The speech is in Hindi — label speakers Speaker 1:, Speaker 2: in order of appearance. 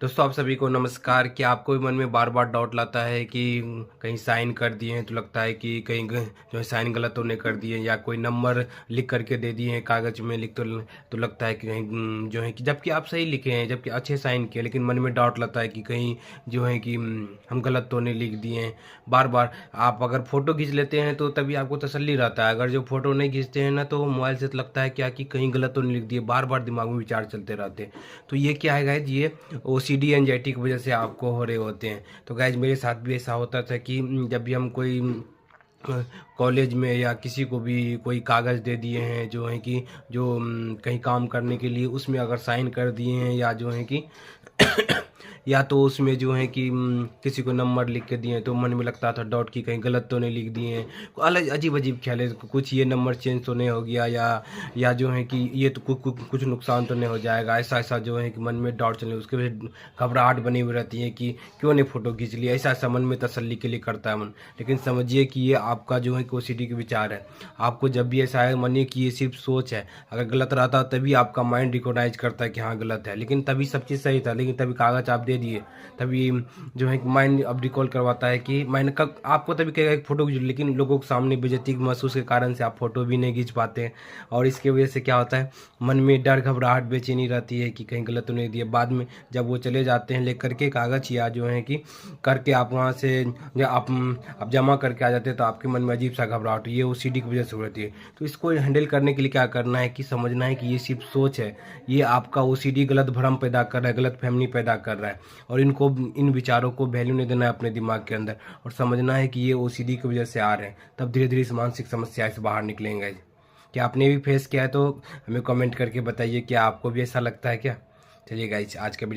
Speaker 1: दोस्तों आप सभी को नमस्कार। क्या आपको भी मन में बार बार डाउट लाता है कि कहीं साइन कर दिए हैं तो लगता है कि कहीं जो है साइन गलत तो नहीं कर दिए, या कोई नंबर लिख करके दे दिए हैं कागज़ में लिख तो लगता है कि कहीं जो है कि जबकि आप सही लिखे हैं, जबकि अच्छे साइन किए, लेकिन मन में डाउट लाता है कि कहीं जो है कि हम गलत तो नहीं लिख दिए हैं। बार बार आप अगर फ़ोटो खींच लेते हैं तो तभी आपको तसल्ली रहता है, अगर जो फ़ोटो नहीं खींचते हैं ना तो मोबाइल से तो लगता है क्या कि कहीं गलत तो नहीं लिख दिए, बार बार दिमाग में विचार चलते रहते हैं। तो ये क्या है गाइज, ये ओसीडी एंजाइटी की वजह से आपको हो रहे होते हैं। तो गाइज मेरे साथ भी ऐसा होता था कि जब भी हम कोई कॉलेज में या किसी को भी कोई कागज़ दे दिए हैं जो है कि जो कहीं काम करने के लिए, उसमें अगर साइन कर दिए हैं या जो है कि या तो उसमें जो है कि किसी को नंबर लिख के दिए हैं तो मन में लगता था डाउट कि कहीं गलत तो नहीं लिख दिए हैं। अलग अजीब अजीब ख्याल है, कुछ ये नंबर चेंज तो नहीं हो गया, या जो है कि ये तो कुछ नुकसान तो नहीं हो जाएगा, ऐसा ऐसा जो है कि मन में डाउट चलने, उसके वजह घबराहट बनी हुई रहती है कि क्यों नहीं फ़ोटो खींच लिया, ऐसा ऐसा मन में तसल्ली के लिए करता है मन। लेकिन समझिए कि ये आपका जो है कि ओसीडी के विचार है। आपको जब भी ऐसा है मानिए कि ये सिर्फ सोच है, अगर गलत रहता तभी आपका माइंड रिकॉग्नाइज करता है कि हाँ गलत है, लेकिन तभी सब चीज़ सही था, लेकिन तभी कागज़ आप दे दिए, तभी जो है कि माइंड अब रिकॉल करवाता है कि माइंड का आपको तभी कहेगा कि फ़ोटो खींच, लेकिन लोगों के सामने बेइज्जती महसूस के कारण से आप फ़ोटो भी नहीं खींच पाते हैं। और इसके वजह से क्या होता है, मन में डर घबराहट बेचैनी रहती है कि कहीं गलत तो नहीं दिया। बाद में जब वो चले जाते हैं लेकर के कागज़, या जो है कि करके आप वहाँ से आप जमा करके आ जाते हैं, तो आपके मन में अजीब सा घबराहट, ये ओसीडी की वजह से होती है। तो इसको हैंडल करने के लिए क्या करना है कि समझना है कि ये सिर्फ सोच है, ये आपका ओसीडी गलत भ्रम पैदा कर रहा है, गलत फहमी पैदा कर रहा है, और इन विचारों को वैल्यू नहीं देना है अपने दिमाग के अंदर, और समझना है कि ये ओसीडी की वजह से आ रहे हैं। तब धीरे धीरे इस मानसिक समस्या से बाहर निकलेंगे। क्या आपने भी फेस किया है तो हमें कमेंट करके बताइए, क्या आपको भी ऐसा लगता है क्या। चलिए गाइस, आज का वीडियो